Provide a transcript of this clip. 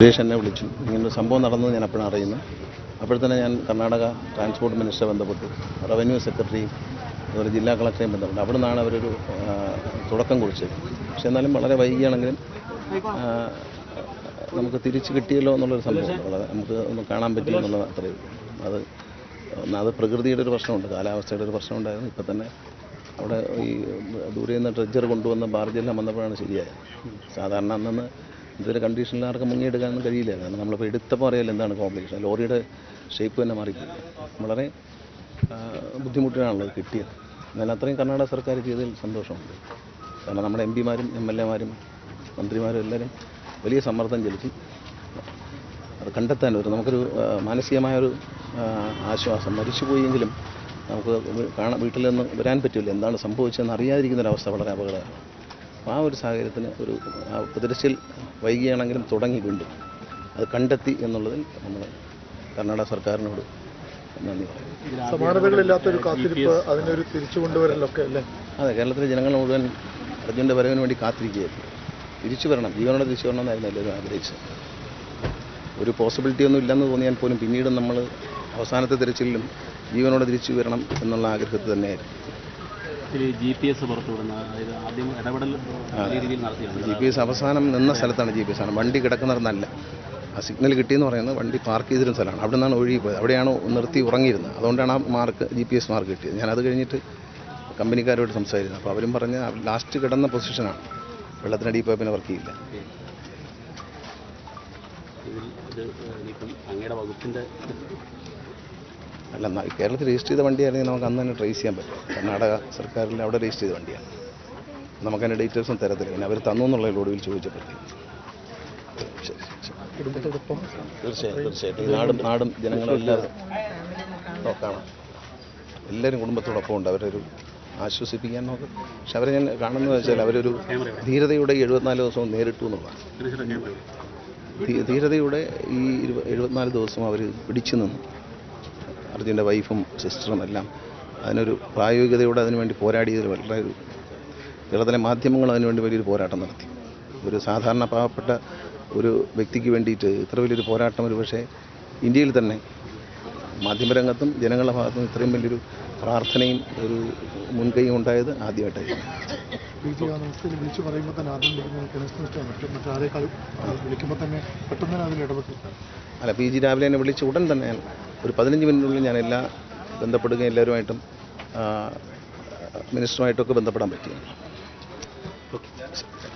സുരേഷ് എന്നെ വിളിച്ചു. ഇങ്ങനൊരു സംഭവം നടന്നത് ഞാൻ അപ്പോഴാണ് അറിയുന്നത്. അപ്പോഴത്തന്നെ ഞാൻ കർണാടക ട്രാൻസ്പോർട്ട് മിനിസ്റ്ററെ ബന്ധപ്പെട്ടു, റവന്യൂ സെക്രട്ടറിയും അതുപോലെ ജില്ലാ കളക്ടറെയും ബന്ധപ്പെട്ടു. അവിടെ നിന്നാണ് അവരൊരു തുടക്കം കുറിച്ചത്. പക്ഷെ എന്നാലും വളരെ വൈകിയാണെങ്കിലും നമുക്ക് തിരിച്ച് കിട്ടിയല്ലോ എന്നുള്ളൊരു സംഭവം വളരെ നമുക്ക് ഒന്ന് കാണാൻ പറ്റി എന്നുള്ളത് അത്രയേ ഉള്ളൂ. അത് പ്രകൃതിയുടെ ഒരു പ്രശ്നമുണ്ട്, കാലാവസ്ഥയുടെ ഒരു പ്രശ്നമുണ്ടായിരുന്നു. ഇപ്പം തന്നെ അവിടെ ഈ ദൂരെ നിന്ന് ട്രെഡ്ജർ കൊണ്ടുവന്ന ബാർജെല്ലാം വന്നപ്പോഴാണ് ശരിയായത്. സാധാരണ അന്നന്ന് ഇതൊരു കണ്ടീഷനിൽ ആർക്കും മുങ്ങിയെടുക്കാനൊന്നും കഴിയില്ല. കാരണം നമ്മളിപ്പോൾ എടുത്തപ്പോൾ അറിയാമല്ലോ എന്താണ് കോംപ്ലിക്കേഷൻ. ലോറിയുടെ ഷേപ്പ് തന്നെ മാറിപ്പോയി. വളരെ ബുദ്ധിമുട്ടിനാണുള്ളത് കിട്ടിയത്. എന്നാൽ അത്രയും കർണാടക സർക്കാർ ചെയ്തതിൽ സന്തോഷമുണ്ട്. കാരണം നമ്മുടെ എം പിമാരും MLA മാരും മന്ത്രിമാരും എല്ലാവരും വലിയ സമ്മർദ്ദം ചെലുത്തി അത് കണ്ടെത്താൻ നമുക്കൊരു മാനസികമായൊരു ആശ്വാസം. മരിച്ചുപോയെങ്കിലും നമുക്ക് വീട്ടിൽ നിന്ന് വരാൻ പറ്റില്ല, എന്താണ് സംഭവിച്ചതെന്ന് അറിയാതിരിക്കുന്നൊരവസ്ഥ വളരെ അപകടമാണ്. ആ ഒരു സാഹചര്യത്തിന് ഒരു കുതിരച്ചിൽ വൈകിയാണെങ്കിലും തുടങ്ങി വീണ്ടും അത് കണ്ടെത്തി എന്നുള്ളതിൽ നമ്മൾ കർണാടക സർക്കാരിനോട് നന്ദി പറയും. സമാനതകളില്ലാത്തൊരു കാത്തിരിപ്പ്, അതിനൊരു തിരിച്ചു കൊണ്ടുവരലൊക്കെ അല്ലേ? അതെ, കേരളത്തിലെ ജനങ്ങൾ മുഴുവൻ അർജുൻ്റെ വരവിന് വേണ്ടി കാത്തിരിക്കുകയായിരുന്നു. തിരിച്ചു വരണം, ജീവനോടെ തിരിച്ചു വരണം എന്നായിരുന്നു എല്ലാവരും ആഗ്രഹിച്ചത്. ഒരു പോസിബിലിറ്റി ഒന്നും ഇല്ലെന്ന് തോന്നിയാൽ പോലും പിന്നീട് നമ്മൾ അവസാനത്തെ തിരച്ചിലും ജീവനോടെ തിരിച്ചു വരണം എന്നുള്ള ആഗ്രഹത്തിൽ തന്നെയായിരുന്നു. GPS പുറത്തുവിടുന്ന ആദ്യം ഇടപെടൽ GPS അവസാനം നിന്ന സ്ഥലത്താണ് GPS ആണ്. വണ്ടി കിടക്കുന്നിടന്നല്ല. ആ സിഗ്നൽ കിട്ടിയെന്ന് പറയുന്നത് വണ്ടി പാർക്ക് ചെയ്തിരുന്ന സ്ഥലമാണ്. അവിടെ നിന്നാണ് ഒഴുകി പോയത്. അവിടെയാണ് നിർത്തി ഉറങ്ങിയിരുന്നത്. അതുകൊണ്ടാണ് ആ GPS മാർക്ക് കിട്ടിയത്. ഞാനത് കഴിഞ്ഞിട്ട് കമ്പനിക്കാരോട് സംസാരിക്കുന്നത്. അപ്പോൾ അവരും പറഞ്ഞ് ലാസ്റ്റ് കിടന്ന പൊസിഷനാണ്, വെള്ളത്തിനടി പോയ പിന്നെ വർക്ക് ചെയ്യില്ല. അല്ല, കേരളത്തിൽ രജിസ്റ്റർ ചെയ്ത വണ്ടിയാണെങ്കിൽ നമുക്ക് അന്ന് തന്നെ ട്രേസ് ചെയ്യാൻ പറ്റും. കർണാടക സർക്കാരിൽ അവിടെ രജിസ്റ്റർ ചെയ്ത വണ്ടിയാണ്. നമുക്കതിൻ്റെ ഡീറ്റെയിൽസും തരത്തില്ല. പിന്നെ അവർ തന്നു എന്നുള്ള ഒടുവിൽ ചോദിച്ചപ്പോഴത്തേക്കും തീർച്ചയായിട്ടും ഈ നാടും ജനങ്ങളെല്ലാവരും നോക്കണം. എല്ലാവരും കുടുംബത്തോടൊപ്പം ഉണ്ട്. അവരൊരു ആശ്വസിപ്പിക്കാൻ നോക്കും. പക്ഷെ അവരെ ഞാൻ കാണുന്നത് വെച്ചാൽ അവരൊരു ധീരതയുടെ 74 ദിവസവും നേരിട്ടു എന്നുള്ളതാണ്. ധീരതയുടെ ഈ 74 ദിവസം അവർ പിടിച്ചു നിന്നു. അർജുൻ്റെ വൈഫും സിസ്റ്ററും എല്ലാം അതിനൊരു പ്രായോഗികതയോടെ അതിനുവേണ്ടി പോരാടിയതിൽ വളരെ കേരളത്തിലെ മാധ്യമങ്ങൾ അതിനുവേണ്ടി വലിയൊരു പോരാട്ടം നടത്തി. ഒരു സാധാരണ പാവപ്പെട്ട ഒരു വ്യക്തിക്ക് വേണ്ടിയിട്ട് ഇത്ര വലിയൊരു പോരാട്ടം ഒരു പക്ഷേ ഇന്ത്യയിൽ തന്നെ മാധ്യമരംഗത്തും ജനങ്ങളുടെ ഭാഗത്തും ഇത്രയും വലിയൊരു പ്രാർത്ഥനയും ഒരു മുൻകൈയും ഉണ്ടായത് ആദ്യമായിട്ടായിരുന്നു. വിളിച്ചു പറയുമ്പോൾ തന്നെ ആദ്യം മറ്റാരേക്കാളും വിളിക്കുമ്പോൾ തന്നെ പെട്ടെന്ന് തന്നെ അതിൽ ഇടപെട്ടു. അല്ല, PG രാവിലെ എന്നെ വിളിച്ച ഉടൻ തന്നെ ഞാൻ ഒരു 15 മിനിറ്റിനുള്ളിൽ ഞാൻ ബന്ധപ്പെടുകയും എല്ലാവരുമായിട്ടും മിനിസ്റ്ററുമായിട്ടൊക്കെ ബന്ധപ്പെടാൻ പറ്റി.